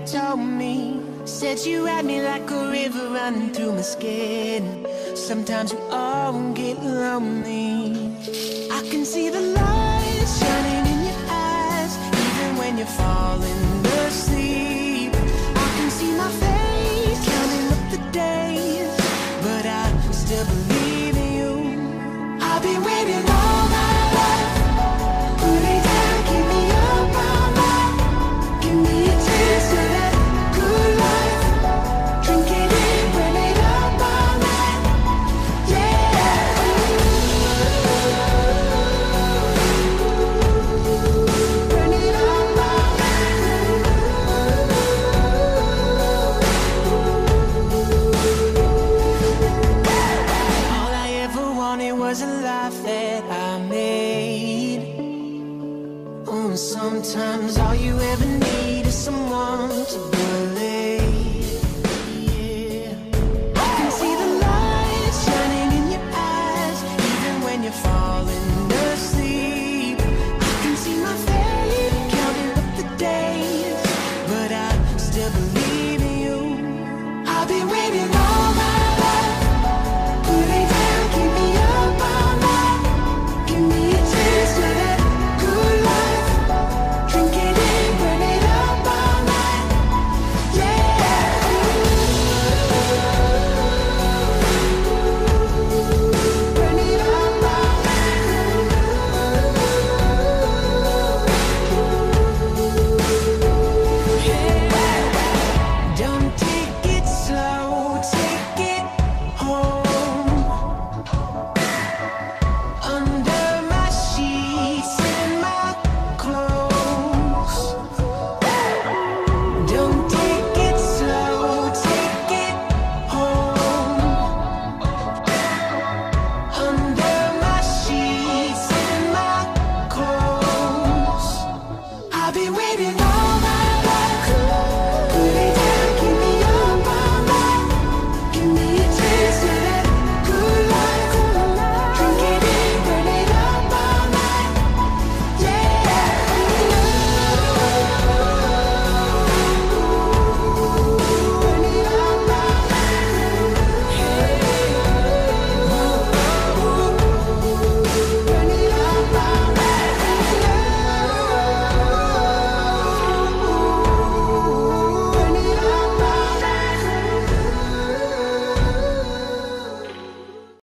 told me. Said you had me like a river running through my skin. Sometimes we all get lonely. I can see the lights shining in your eyes, even when you're falling asleep. I can see my face counting up the days, but I still believe in you. I've been waiting all my life. Put it down, give me up all night. Give me a taste of that good life. Drink it in, burn it up all night. Yeah. Burn it up all night. All I ever wanted was a life that I made. Oh, sometimes all you ever need is someone to believe. Yeah. I can see the lights shining in your eyes, even when you're falling asleep. I can see my face counting up the days, but I still believe in you. I've been waiting